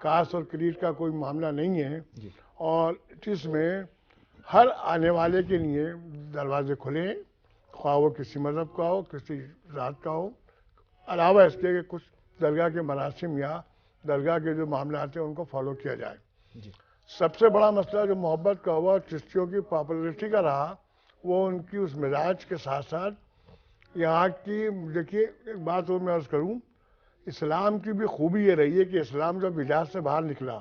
Cost اور کریڈ کا کوئی معاملہ نہیں ہے، اور اس میں ہر آنے والے کے لیے دروازے کھلے ہیں، خواہ وہ کسی مذہب کا ہو، کسی ذات کا ہو، علاوہ اس کے کہ کچھ درگاہ کے مراسم یا درگاہ کے جو معاملات ہیں ان کو فالو کیا جائے۔ سب سے بڑا مسئلہ جو محبت کا ہوا، چشتیوں کی پاپولرٹی کا رہا، وہ ان کی اس مزاج کے ساتھ ساتھ یہاں کی، دیکھیے ایک بات اور میں عرض کروں، اسلام کی بھی خوبی یہ رہی ہے کہ اسلام جب حجاز سے باہر نکلا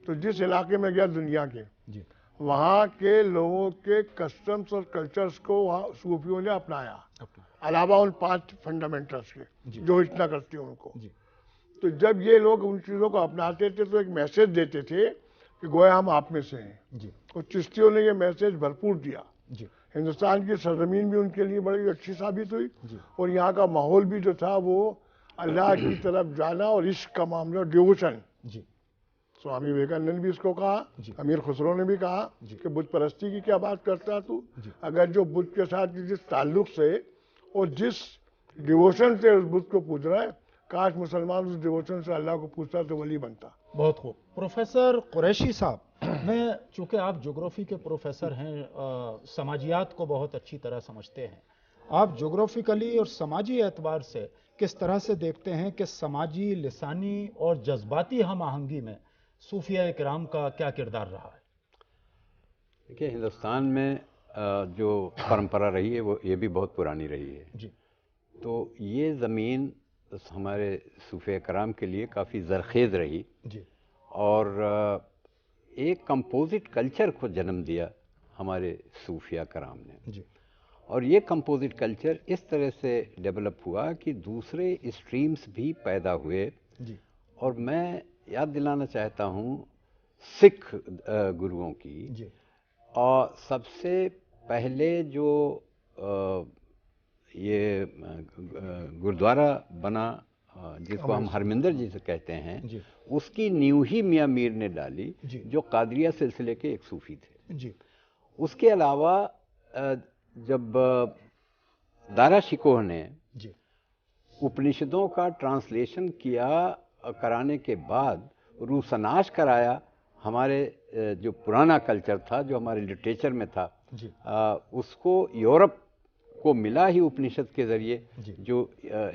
تو جس علاقے میں گیا دنیا کے، وہاں کے لوگوں کے کسٹمز اور کلچرز کو وہاں صوفیوں نے اپنایا، علاوہ ان 5 فنڈامنٹلز کے جو اتنا کرتے ہیں ان کو۔ تو جب یہ لوگ ان چیزوں کو اپناتے تھے تو ایک میسج دیتے تھے کہ گویا ہم آپ میں سے ہیں، اور چشتیوں نے یہ میسج بھرپور دیا۔ ہندوستان کی سرزمین بھی ان کے لیے بڑی اچھی ثابت ہوئی، اور یہاں کا ماحول بھی جو تھا وہ اللہ کی طرف جانا اور عشق کا معاملہ، ڈیووشن۔ سوامی وویکانند بھی اس کو کہا، امیر خسرو نے بھی کہا کہ بت پرستی کی کیا بات کرتا تو، اگر جو بت کے ساتھ جس تعلق سے اور جس ڈیووشن سے اس بت کو پوج رہا ہے، کاش مسلمان اس ڈیووشن سے اللہ کو پوچھتا تو ولی بنتا۔ بہت خوب پروفیسر قریشی صاحب، میں چونکہ آپ جغرافی کے پروفیسر ہیں، سماجیات کو بہت اچھی طرح سمجھتے ہیں، آپ جغرافیکلی اور سماجی اعتبار سے کس طرح سے دیکھتے ہیں کہ سماجی، لسانی اور جذباتی ہم آہنگی میں صوفیہ کرام کا کیا کردار رہا ہے؟ دیکھیے، ہندوستان میں جو پرمپرا رہی ہے وہ یہ بھی بہت پرانی رہی ہے، تو یہ زمین ہمارے صوفیہ کرام کے لیے کافی زرخیز رہی، اور ایک کمپوزٹ کلچر کو جنم دیا ہمارے صوفیہ کرام نے، اور یہ کمپوزٹ کلچر اس طرح سے ڈیولپ ہوا کہ دوسرے اسٹریمز بھی پیدا ہوئے، اور میں یاد دلانا چاہتا ہوں سکھ گروؤں کی، اور سب سے پہلے جو یہ گردوارہ بنا جس کو ہم ہرمندر جی سے کہتے ہیں، اس کی نیو ہی میاں میر نے ڈالی، جو قادریہ سلسلے کے ایک صوفی تھے۔ اس کے علاوہ جب دارا شکوہ نے اپنشدوں کا ٹرانسلیشن کرانے کے بعد روسناش کرایا، ہمارے جو پرانا کلچر تھا، جو ہمارے لٹریچر میں تھا، اس کو یورپ کو ملا ہی اپنشد کے ذریعے، جو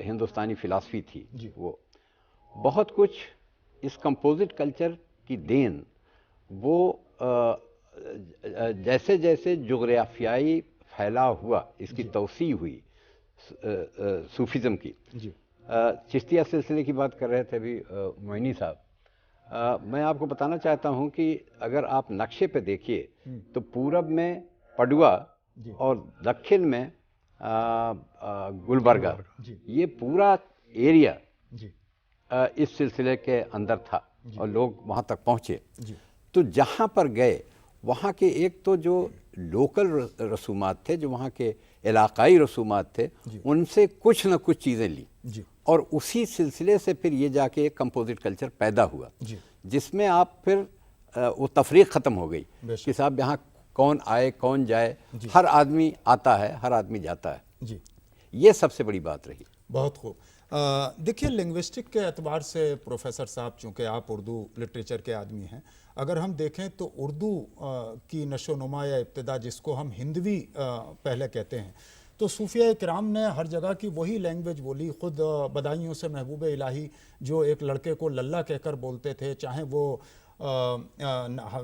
ہندوستانی فلاسفی تھی، وہ بہت کچھ اس کمپوزٹ کلچر کی دین، وہ جیسے جیسے جغرافیائی پھیلاؤ ہوا، اس کی توسیع ہوئی صوفیزم کی۔ چشتیہ سلسلے کی بات کر رہے تھے ابھی معینی صاحب، میں آپ کو بتانا چاہتا ہوں کہ اگر آپ نقشے پہ دیکھیے تو پورب میں پڈوا اور دکن میں گلبرگہ، یہ پورا ایریا اس سلسلے کے اندر تھا، اور لوگ وہاں تک پہنچے۔ تو جہاں پر گئے، وہاں کے ایک تو جو لوکل رسومات تھے، جو وہاں کے علاقائی رسومات تھے، ان سے کچھ نہ کچھ چیزیں لی، اور اسی سلسلے سے پھر یہ جا کے ایک کمپوزٹ کلچر پیدا ہوا، جس میں آپ پھر وہ تفریق ختم ہو گئی کہ صاحب یہاں کون آئے کون جائے، ہر آدمی آتا ہے، ہر آدمی جاتا ہے۔ یہ سب سے بڑی بات رہی۔ بہت خوب۔ دیکھیے، لنگوسٹک کے اعتبار سے پروفیسر صاحب، چونکہ آپ اردو لٹریچر کے آدمی ہیں، اگر ہم دیکھیں تو اردو کی نشو و نما یا ابتدا، جس کو ہم ہندوی پہلے کہتے ہیں، تو صوفیہ کرام نے ہر جگہ کی وہی لینگویج بولی، خود بدائیوں سے محبوب الہی جو ایک لڑکے کو للہ کہہ کر بولتے تھے، چاہے وہ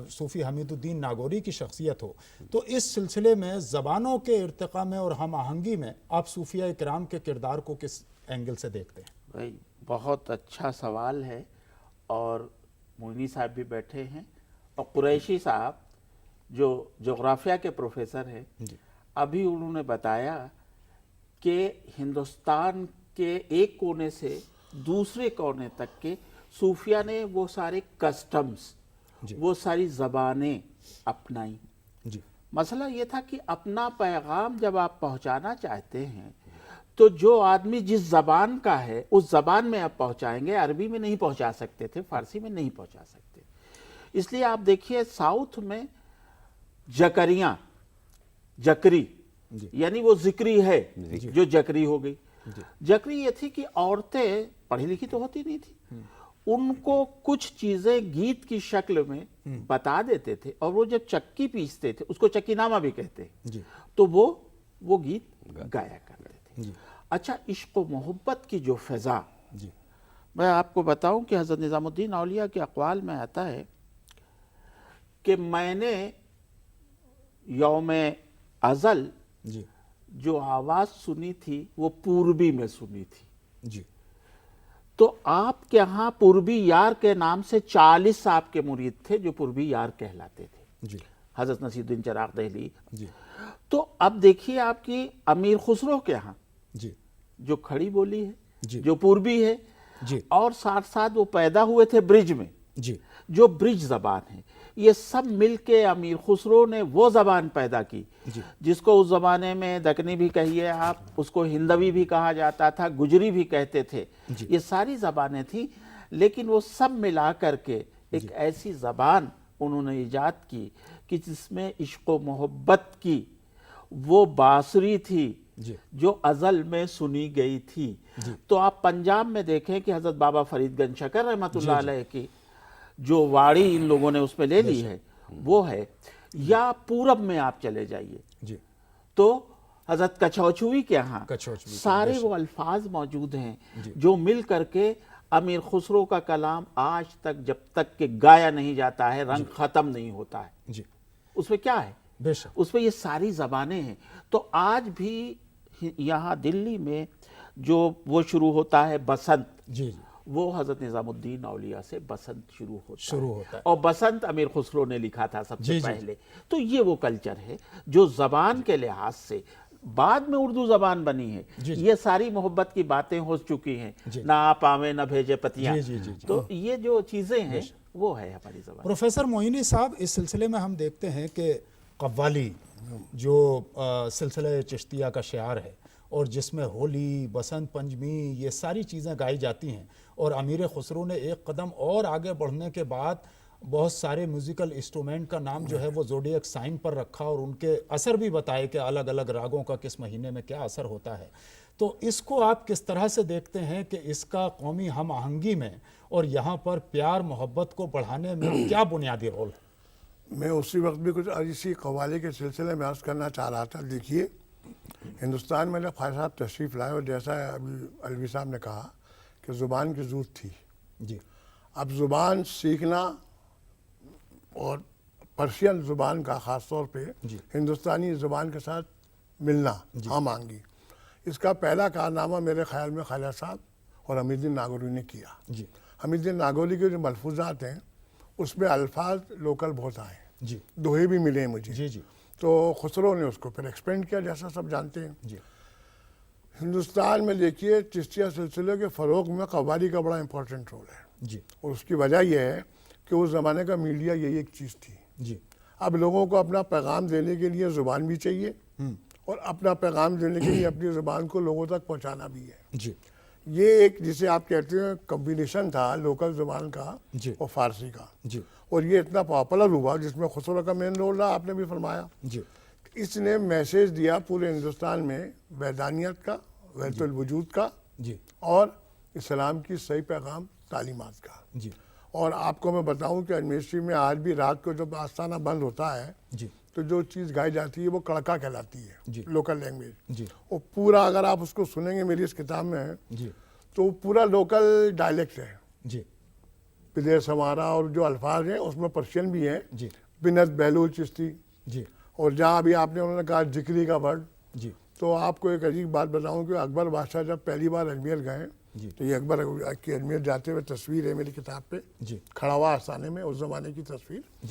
صوفی حمید الدین ناگوری کی شخصیت ہو۔ تو اس سلسلے میں زبانوں کے ارتقاء میں اور ہم آہنگی میں آپ صوفیہ کرام کے کردار کو کس اینگل سے دیکھتے ہیں؟ بھائی بہت اچھا سوال ہے، اور معینی صاحب بھی بیٹھے ہیں، اور قریشی صاحب جو جغرافیہ کے پروفیسر ہیں، ابھی انہوں نے بتایا کہ ہندوستان کے ایک کونے سے دوسرے کونے تک کے صوفیہ نے وہ سارے کسٹمز، وہ ساری زبانیں اپنائیں۔ مسئلہ یہ تھا کہ اپنا پیغام جب آپ پہنچانا چاہتے ہیں تو جو آدمی جس زبان کا ہے اس زبان میں آپ پہنچائیں گے، عربی میں نہیں پہنچا سکتے تھے، فارسی میں نہیں پہنچا سکتے۔ اس لیے آپ دیکھیے ساؤتھ میں جکریاں، جکری یعنی وہ ذکری ہے، جو جکری ہو گئی۔ جکری یہ تھی کہ عورتیں پڑھی لکھی تو ہوتی نہیں تھی، ان کو کچھ چیزیں گیت کی شکل میں بتا دیتے تھے، اور وہ جب چکی پیستے تھے، اس کو چکی نامہ بھی کہتے ہیں، تو وہ گیت گایا کرتے تھے۔ اچھا، عشق و محبت کی جو فضا، میں آپ کو بتاؤں کہ حضرت نظام الدین اولیاء کے اقوال میں آتا ہے کہ میں نے یوم ازل جو آواز سنی تھی وہ پوربی میں سنی تھی، تو آپ کے ہاں پوربی یار کے نام سے 40 آپ کے مرید تھے جو پوربی یار کہلاتے تھے، حضرت نصیر الدین چراغ دہلی۔ تو اب دیکھیے آپ کی امیر خسرو کے ہاں جو کھڑی بولی ہے، جو پوربی ہے، اور ساتھ ساتھ وہ پیدا ہوئے تھے برج میں، جو برج زبان ہے، یہ سب مل کے امیر خسرو نے وہ زبان پیدا کی جس کو اس زمانے میں دکنی بھی کہیے آپ، اس کو ہندوی بھی کہا جاتا تھا، گجری بھی کہتے تھے، یہ ساری زبانیں تھیں، لیکن وہ سب ملا کر کے ایک ایسی زبان انہوں نے ایجاد کی کہ جس میں عشق و محبت کی وہ بانسری تھی جو ازل میں سنی گئی تھی۔ تو آپ پنجاب میں دیکھیں کہ حضرت بابا فرید گنج شکر رحمۃ اللہ علیہ کی جو واڑی ان لوگوں نے اس میں لے لی ہے وہ ہے، یا پورب میں آپ چلے جائیے تو حضرت کچھوچھوئی کے ہاں سارے وہ الفاظ موجود ہیں جو مل کر کے امیر خسرو کا کلام آج تک جب تک کہ گایا نہیں جاتا ہے رنگ ختم نہیں ہوتا ہے۔ اس میں کیا ہے؟ اس میں یہ ساری زبانیں ہیں۔ تو آج بھی یہاں دلی میں جو وہ شروع ہوتا ہے بسنت، وہ حضرت نظام الدین اولیاء سے بسنت شروع ہوتا ہے، اور بسنت امیر خسرو نے لکھا تھا سب سے پہلے۔ تو یہ وہ کلچر ہے جو زبان کے لحاظ سے بعد میں اردو زبان بنی ہے، یہ ساری محبت کی باتیں ہو چکی ہیں، نہ آپ آویں نہ بھیجے پتیاں، تو یہ جو چیزیں ہیں وہ ہے ہماری زبان۔ پروفیسر معینی صاحب، اس سلسلے میں ہم دیکھتے ہیں کہ قوالی جو سلسلہ چشتیہ کا شعار ہے، اور جس میں ہولی، بسنت پنچمی، یہ ساری چیزیں گائی جاتی ہیں، اور امیر خسرو نے ایک قدم اور آگے بڑھنے کے بعد بہت سارے میوزیکل انسٹرومنٹ کا نام جو ہے وہ زوڈیک سائن پر رکھا، اور ان کے اثر بھی بتائے کہ الگ الگ راگوں کا کس مہینے میں کیا اثر ہوتا ہے۔ تو اس کو آپ کس طرح سے دیکھتے ہیں کہ اس کا قومی ہم آہنگی میں اور یہاں پر پیار محبت کو بڑھانے میں کیا بنیادی رول ہے؟ میں اسی وقت بھی کچھ اسی قوالی کے سلسلے میں عرض کرنا چاہ رہا تھا۔ دیکھیے، ہندوستان میں جب خواجہ صاحب تشریف لائے، اور جیسا ابھی علوی صاحب نے کہا کہ زبان کی ضرورت تھی، اب زبان سیکھنا اور پرشین زبان کا خاص طور پہ ہندوستانی زبان کے ساتھ ملنا ہم آہنگی، اس کا پہلا کارنامہ میرے خیال میں خواجہ صاحب اور حمید الدین ناگوری نے کیا۔ حمید الدین ناگوری کے جو ملفوظات ہیں اس میں الفاظ لوکل بہت آئے، دوہے بھی ملے ہیں مجھے، تو خسرو نے اس کو پھر ایکسپینڈ کیا، جیسا سب جانتے ہیں۔ ہندوستان میں دیکھیے چشتیہ سلسلے کے فروغ میں قوالی کا بڑا امپورٹنٹ رول ہے، اور اس کی وجہ یہ ہے کہ اس زمانے کا میڈیا یہی ایک چیز تھی۔ اب لوگوں کو اپنا پیغام دینے کے لیے زبان بھی چاہیے، اور اپنا پیغام دینے کے لیے اپنی زبان کو لوگوں تک پہنچانا بھی ہے۔ یہ ایک جسے آپ کہتے ہیں کمبینیشن تھا لوکل زبان کا اور فارسی کا، اور یہ اتنا پاپولر ہوا جس میں خسرو کا مین رول رہا، آپ نے بھی فرمایا۔ اس نے میسیج دیا پورے ہندوستان میں وحدانیت کا، وحدت الوجود کا، اور اسلام کی صحیح پیغام تعلیمات کا۔ اور آپ کو میں بتاؤں کہ یونیورسٹی میں آج بھی رات کو جب آستانہ بند ہوتا ہے تو جو چیز گائی جاتی ہے وہ کڑکا کہلاتی ہے، لوکل لینگویج، اور پورا اگر آپ اس کو سنیں گے میری اس کتاب میں تو وہ پورا لوکل ڈائلیکٹ ہے، پدیر سمارا، اور جو الفاظ ہیں اس میں پرشین بھی ہیں، بنت بہلول چشتی، اور جہاں ابھی آپ نے انہوں نے کہا جکری کا ورڈ، تو آپ کو ایک عجیب بات بتاؤں کہ اکبر بادشاہ جب پہلی بار اجمیر گئے تو یہ اکبر کی اجمیر جاتے ہوئے تصویر ہے میری کتاب پہ، کھڑا ہوا آستانے میں، اس زمانے کی تصویر۔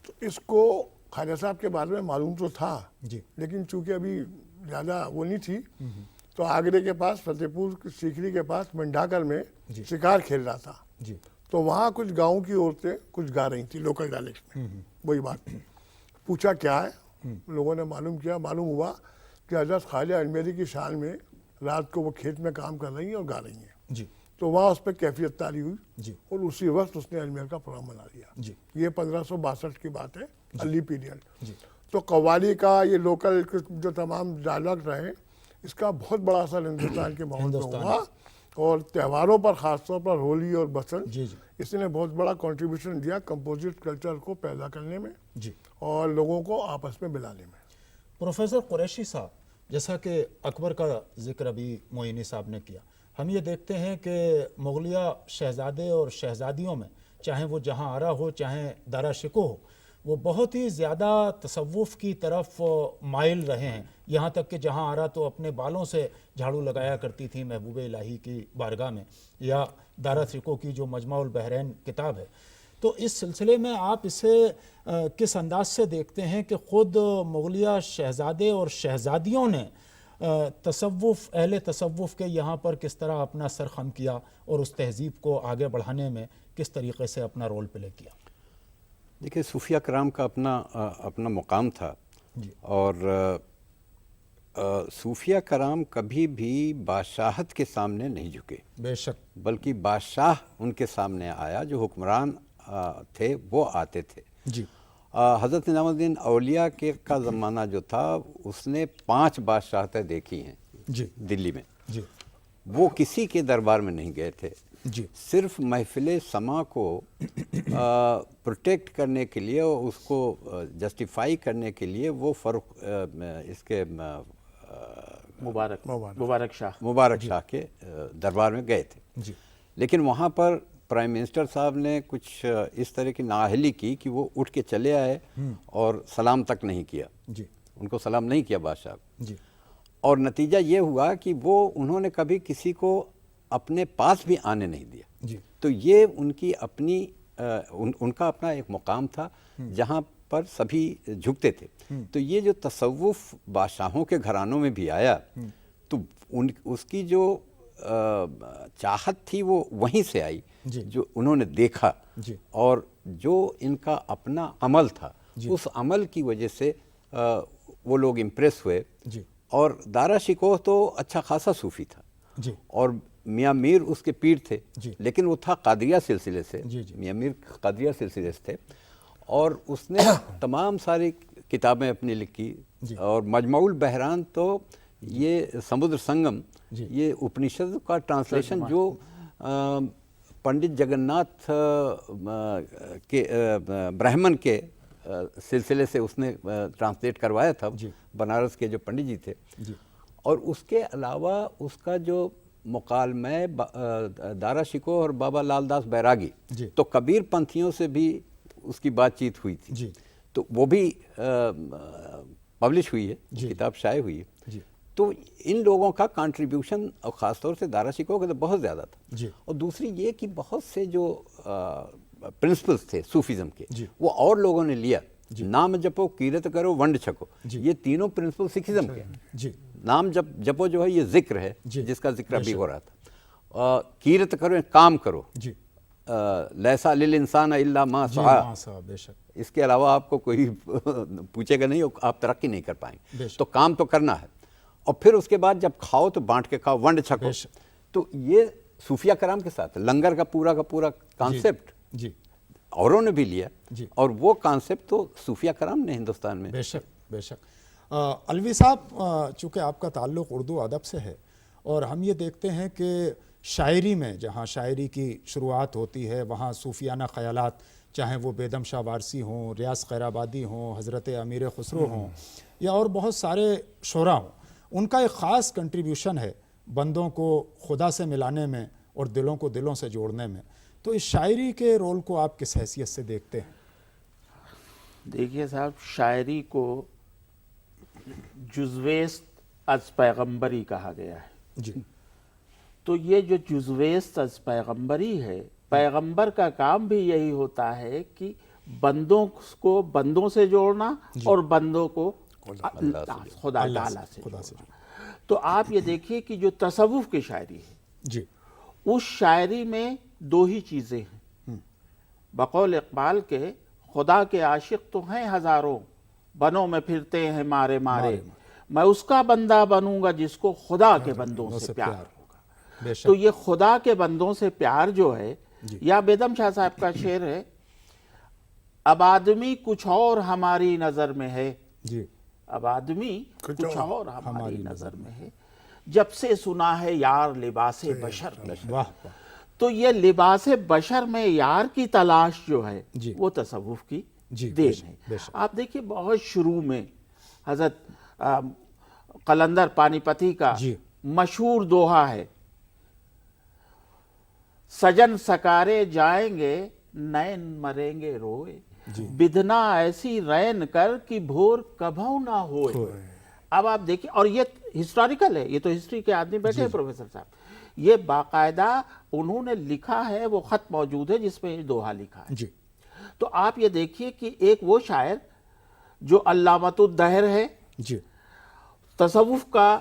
تو اس کو خواجہ صاحب کے بارے میں معلوم تو تھا، لیکن چونکہ ابھی زیادہ وہ نہیں تھی، تو آگرے کے پاس فتح پور سیکری کے پاس منڈاکر میں شکار کھیل رہا تھا، تو وہاں کچھ گاؤں کی عورتیں کچھ گا رہی تھیں لوکل ڈائلیکٹ میں، وہی بات پوچھا کیا ہے، لوگوں نے معلوم کیا، معلوم ہوا کہ حضرت خواجہ اجمیری کی شان میں رات کو وہ کھیت میں کام کر رہی ہیں اور گا رہی ہیں، تو وہاں اس پہ کیفیت طاری ہوئی، اور اسی وقت اس نے اجمیر کا پروگرام بنا لیا۔ یہ 1562 کی بات ہے، علی پیریڈ۔ تو قوالی کا یہ لوکل جو تمام ڈائلاگ رہے، اس کا بہت بڑا اثر ہندوستان کے ماحول میں ہوا، اور تہواروں پر خاص طور پر ہولی اور بسنت جی جی اس نے بہت بڑا کنٹریبیوشن دیا کمپوزٹ کلچر کو پیدا کرنے میں جی اور لوگوں کو آپس میں ملانے میں. پروفیسر قریشی صاحب، جیسا کہ اکبر کا ذکر ابھی معینی صاحب نے کیا، ہم یہ دیکھتے ہیں کہ مغلیہ شہزادے اور شہزادیوں میں، چاہے وہ جہاں آرا ہو چاہے دارا شکوہ ہو، وہ بہت ہی زیادہ تصوف کی طرف مائل رہے ہیں. یہاں تک کہ جہاں آرا تو اپنے بالوں سے جھاڑو لگایا کرتی تھی محبوب الہی کی بارگاہ میں، یا دارا شکوہ کی جو مجمع البحرین کتاب ہے. تو اس سلسلے میں آپ اسے کس انداز سے دیکھتے ہیں کہ خود مغلیہ شہزادے اور شہزادیوں نے تصوف، اہل تصوف کے یہاں پر کس طرح اپنا سر خم کیا اور اس تہذیب کو آگے بڑھانے میں کس طریقے سے اپنا رول پلے کیا؟ دیکھیے، صوفیہ کرام کا اپنا مقام تھا، جی اور صوفیہ کرام کبھی بھی بادشاہت کے سامنے نہیں جھکے، بے شک. بلکہ بادشاہ ان کے سامنے آیا، جو حکمران تھے وہ آتے تھے. جی حضرت نظام الدین اولیاء کا زمانہ جو تھا، اس نے 5 بادشاہتیں دیکھی ہیں جی دلی میں. جی وہ کسی کے دربار میں نہیں گئے تھے، جی صرف محفل سما کو پروٹیکٹ کرنے کے لیے اور اس کو جسٹیفائی کرنے کے لیے وہ اس کے مبارک شاہ کے دربار میں گئے تھے. جی لیکن وہاں پر پرائم منسٹر صاحب نے کچھ اس طرح کی نااہلی کی کہ وہ اٹھ کے چلے آئے اور سلام تک نہیں کیا. جی ان کو سلام نہیں کیا بادشاہ. جی اور نتیجہ یہ ہوا کہ انہوں نے کبھی کسی کو اپنے پاس بھی آنے نہیں دیا. جی تو یہ ان کا اپنا ایک مقام تھا جہاں پر سبھی جھکتے تھے. تو یہ جو تصوف بادشاہوں کے گھرانوں میں بھی آیا، تو اس کی جو چاہت تھی وہ وہیں سے آئی، جو انہوں نے دیکھا. جی اور جو ان کا اپنا عمل تھا، اس عمل کی وجہ سے وہ لوگ امپریس ہوئے. جی اور دارا شکوہ تو اچھا خاصا صوفی تھا، جی اور میاں میر اس کے پیر تھے، جی لیکن وہ تھا قادریہ سلسلے سے. جی جی میاں میر قادریہ سلسلے سے تھے، اور اس نے تمام ساری کتابیں اپنی لکھی. اور مجمع البحران تو یہ سمدر سنگم، یہ اپنشد کا ٹرانسلیشن جو پنڈت جگناتھ کے برہمن کے سلسلے سے اس نے ٹرانسلیٹ کروایا تھا، بنارس کے جو پنڈت جی تھے. اور اس کے علاوہ اس کا جو مکالمہ دارا شکوہ اور بابا لال داس بیراگی، تو کبیر پنتھیوں سے بھی اس کی بات چیت ہوئی تھی. تو وہ بھی پبلش ہوئی ہے، کتاب شائع ہوئی ہے. تو ان لوگوں کا کنٹریبیوشن اور خاص طور سے دارا شکوہ کا تو بہت زیادہ تھا. اور دوسری یہ کہ بہت سے جو پرنسپلز تھے صوفیزم کے، وہ اور لوگوں نے لیا. نام جپو، کیرت کرو، ونڈ چھکو، یہ تینوں پرنسپل سکھزم کے ہیں. نام جپو جو ہے یہ ذکر ہے، جس کا ذکر ابھی ہو رہا تھا. کیرت کرو، کام کرو. لیسا للانسان الا ما سعی. اس کے علاوہ آپ کو کوئی پوچھے گا نہیں، آپ ترقی نہیں کر پائیں گے. تو کام تو کرنا ہے. اور پھر اس کے بعد جب کھاؤ تو بانٹ کے کھاؤ، ونڈ چھکو. تو یہ صوفیہ کرام کے ساتھ لنگر کا پورا کانسیپٹ اوروں نے بھی لیا. اور وہ کانسیپٹ تو صوفیہ کرام نے ہندوستان میں. بے شک. علوی صاحب، چونکہ آپ کا تعلق اردو ادب سے ہے، اور ہم یہ دیکھتے ہیں کہ شاعری میں جہاں شاعری کی شروعات ہوتی ہے، وہاں صوفیانہ خیالات، چاہے وہ بیدم شاہ وارسی ہوں، ریاض خیر آبادی ہوں، حضرت امیر خسرو ہوں، یا اور بہت سارے شعراء ہوں، ان کا ایک خاص کنٹریبیوشن ہے بندوں کو خدا سے ملانے میں اور دلوں کو دلوں سے جوڑنے میں. تو اس شاعری کے رول کو آپ کس حیثیت سے دیکھتے ہیں؟ دیکھیے صاحب، شاعری کو جزویست از پیغمبری کہا گیا ہے. تو یہ جو جزویست از پیغمبری ہے، پیغمبر کا کام بھی یہی ہوتا ہے کہ بندوں کو بندوں سے جوڑنا اور بندوں کو خدا تعالیٰ سے جوڑنا. تو آپ یہ دیکھیے کہ جو تصوف کی شاعری ہے، اس شاعری میں 2 ہی چیزیں ہیں. بقول اقبال کے، خدا کے عاشق تو ہیں ہزاروں، بنوں میں پھرتے ہیں مارے مارے، میں اس کا بندہ بنوں گا جس کو خدا کے بندوں سے پیار ہوگا. تو یہ خدا کے بندوں سے پیار جو ہے، یا بیدم شاہ صاحب کا شعر ہے، اب آدمی کچھ اور ہماری نظر میں ہے. اب آدمی کچھ اور ہماری نظر میں ہے. جب سے سنا ہے یار لباس بشر میں. واہ واہ. تو یہ لباس بشر میں یار کی تلاش جو ہے جی. وہ تصوف کی جی دین ہے. آپ دیکھیے بہت شروع میں حضرت قلندر پانی پتی کا جی. مشہور دوہا ہے، سجن سکارے جائیں گے نین مریں گے روئے، بدنا ایسی رین کر کہ بھور کبھو نہ ہوئے. اب آپ دیکھیں، اور یہ ہسٹوریکل ہے، یہ تو ہسٹری کے آدمی بیٹھے ہیں پروفیسر صاحب، یہ باقاعدہ انہوں نے لکھا ہے، وہ خط موجود ہے جس میں یہ دوہا لکھا ہے. جی. تو آپ یہ دیکھیے کہ ایک وہ شاعر جو علامۃ الدہر ہے، جی. تصوف کا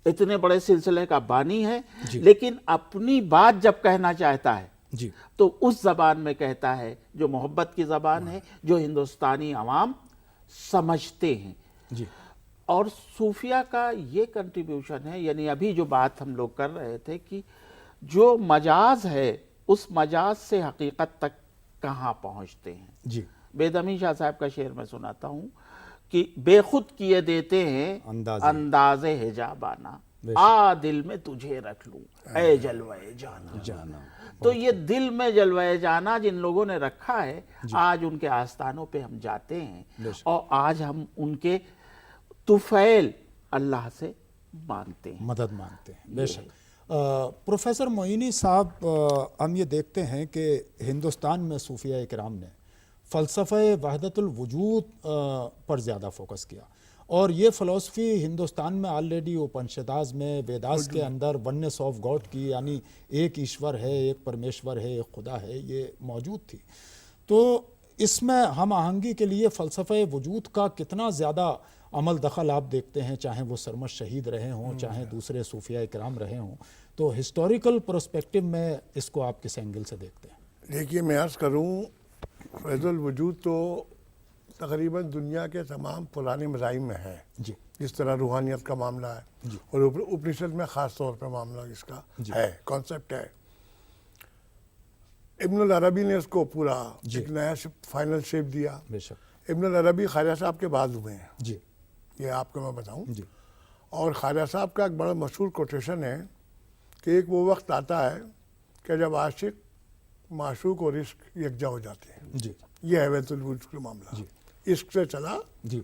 اتنے بڑے سلسلے کا بانی ہے، لیکن اپنی بات جب کہنا چاہتا ہے جی. تو اس زبان میں کہتا ہے جو محبت کی زبان ہے، جو ہندوستانی عوام سمجھتے ہیں. جی. اور صوفیہ کا یہ کنٹریبیوشن ہے، یعنی ابھی جو بات ہم لوگ کر رہے تھے کہ جو مجاز ہے اس مجاز سے حقیقت تک کہاں پہنچتے ہیں. جی. بیدمی شاہ صاحب کا شعر میں سناتا ہوں کہ بے خود کیے دیتے ہیں انداز حجابانہ، آ دل میں تجھے رکھ لوں اے جلوے جانا. تو یہ دل میں جلوے جانا جن لوگوں نے رکھا ہے، آج ان کے آستانوں پہ ہم جاتے ہیں اور آج ہم ان کے طفیل اللہ سے مانگتے ہیں، مدد مانگتے ہیں. بے شک. پروفیسر معینی صاحب، ہم یہ دیکھتے ہیں کہ ہندوستان میں صوفیہ کرام نے فلسفہ وحدت الوجود پر زیادہ فوکس کیا، اور یہ فلسفی ہندوستان میں آلریڈی اپنشداز میں، ویداس کے اندر وننس آف گاڈ کی، یعنی ایک ایشور ہے، ایک پرمیشور ہے، ایک خدا ہے، یہ موجود تھی. تو اس میں ہم آہنگی کے لیے فلسفہ وجود کا کتنا زیادہ عمل دخل آپ دیکھتے ہیں، چاہے وہ سرمد شہید رہے ہوں، چاہے دوسرے صوفیہ کرام رہے ہوں. تو ہسٹوریکل پرسپیکٹو میں اس کو آپ کس اینگل سے دیکھتے ہیں؟ دیکھیے، میں عرض کروں، فیض الوجود تو تقریباً دنیا کے تمام پرانے مذاہب میں ہے. جی. جس طرح روحانیت کا معاملہ ہے، اور اپنشد میں خاص طور پہ معاملہ اس کا ہے، کانسیپٹ ہے. ابن العربی نے اس کو پورا ایک نیا فائنل شیپ دیا. بے شک. ابن العربی خواجہ صاحب کے بعد ہوئے ہیں. جی. یہ آپ کو میں بتاؤں. جی. اور خواجہ صاحب کا ایک بڑا مشہور کوٹیشن ہے کہ ایک وہ وقت آتا ہے کہ جب عاشق، معشوق اور عشق یکجا ہو جاتے ہیں. جی. یہ ہے وحدت الوجود کا معاملہ. عشق سے چلا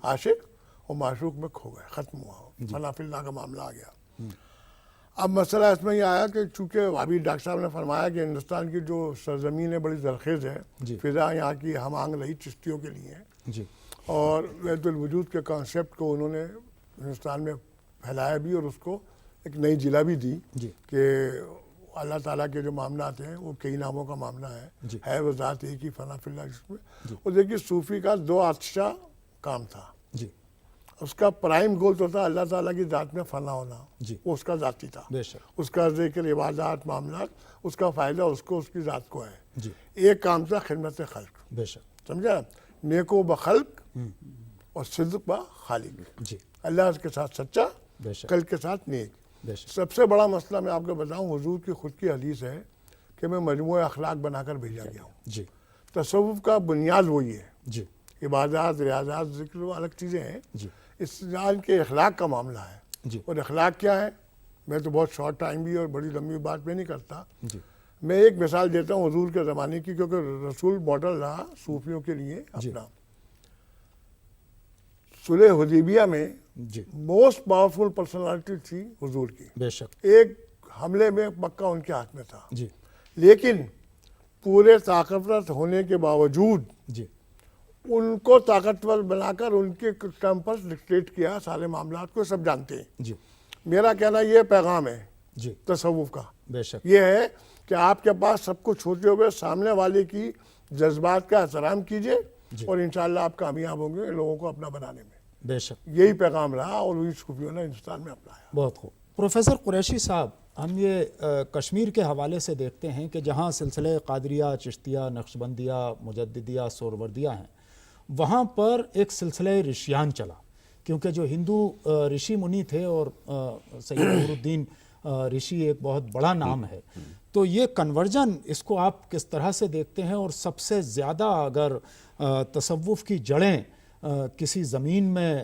عاشق اور معشوق میں کھو گئے، ختم ہوا، فنا فی اللہ کا معاملہ آ گیا. اب مسئلہ اس میں یہ آیا کہ چونکہ ابھی ڈاکٹر صاحب نے فرمایا کہ ہندوستان کی جو سرزمین ہے بڑی زرخیز ہے، فضا یہاں کی ہم آہنگ رہی چشتیوں کے لیے، اور وحدت الوجود کے کانسیپٹ کو انہوں نے ہندوستان میں پھیلایا بھی، اور اس کو ایک نئی جلا بھی دی کہ اللہ تعالیٰ کے جو معاملات ہیں وہ کئی ناموں کا معاملہ ہے وہ ذات ایک ہی، فنا فی اللہ جس میں. اور دیکھیے صوفی کا دو آتشہ کام تھا. اس کا پرائم گول تو تھا اللہ تعالیٰ کی ذات میں فنا ہونا، وہ اس کا ذاتی تھا. اس کا ذکر، عبادات، معاملات، اس کا فائدہ اس کو، اس کی ذات کو ہے. ایک کام تھا خدمت خلق، سمجھا، نیک و بخلق اور صدق با خالق. اللہ کے ساتھ سچا، کل کے ساتھ نیک. سب سے بڑا مسئلہ میں آپ کو بتاؤں، حضور کی خود کی حدیث ہے کہ میں مجموعہ اخلاق بنا کر بھیجا گیا ہوں. تصوف کا بنیاد وہی ہے. عبادات، ریاضات، ذکر وہ الگ چیزیں ہیں. اسلام کے اخلاق کا معاملہ ہے. اور اخلاق کیا ہے؟ میں تو بہت شارٹ ٹائم بھی اور بڑی لمبی بات میں نہیں کرتا. میں ایک مثال دیتا ہوں حضور کے زمانے کی، کیونکہ رسول ماڈل رہا صوفیوں کے لیے اپنا. صلح حدیبیہ میں موسٹ پاورفل پرسنالٹی تھی حضور کی. بے شک. ایک حملے میں مکہ ان کے ہاتھ میں تھا، لیکن پورے طاقتور ہونے کے باوجود ان کو طاقتور بنا کر ان کے ٹرم پر ڈکٹیٹ کیا سارے معاملات کو، سب جانتے ہیں. میرا کہنا یہ پیغام ہے تصوف کا. بے شک. یہ ہے کہ آپ کے پاس سب کچھ ہوتے ہوئے سامنے والے کی جذبات کا احترام کیجئے، اور انشاءاللہ آپ کامیاب ہوں گے لوگوں کو اپنا بنانے میں. بے شک. یہی پیغام رہا اور وہی صوفیوں نے ہندوستان میں اپنایا. بہت خوب. پروفیسر قریشی صاحب، ہم یہ کشمیر کے حوالے سے دیکھتے ہیں کہ جہاں سلسلہ قادریہ، چشتیہ، نقشبندیہ، مجددیہ، سہروردیہ ہیں، وہاں پر ایک سلسلہ رشیان چلا، کیونکہ جو ہندو رشی منی تھے، اور سید نور الدین رشی ایک بہت بڑا نام ہے. تو یہ کنورژن، اس کو آپ کس طرح سے دیکھتے ہیں؟ اور سب سے زیادہ اگر تصوف کی جڑیں کسی زمین میں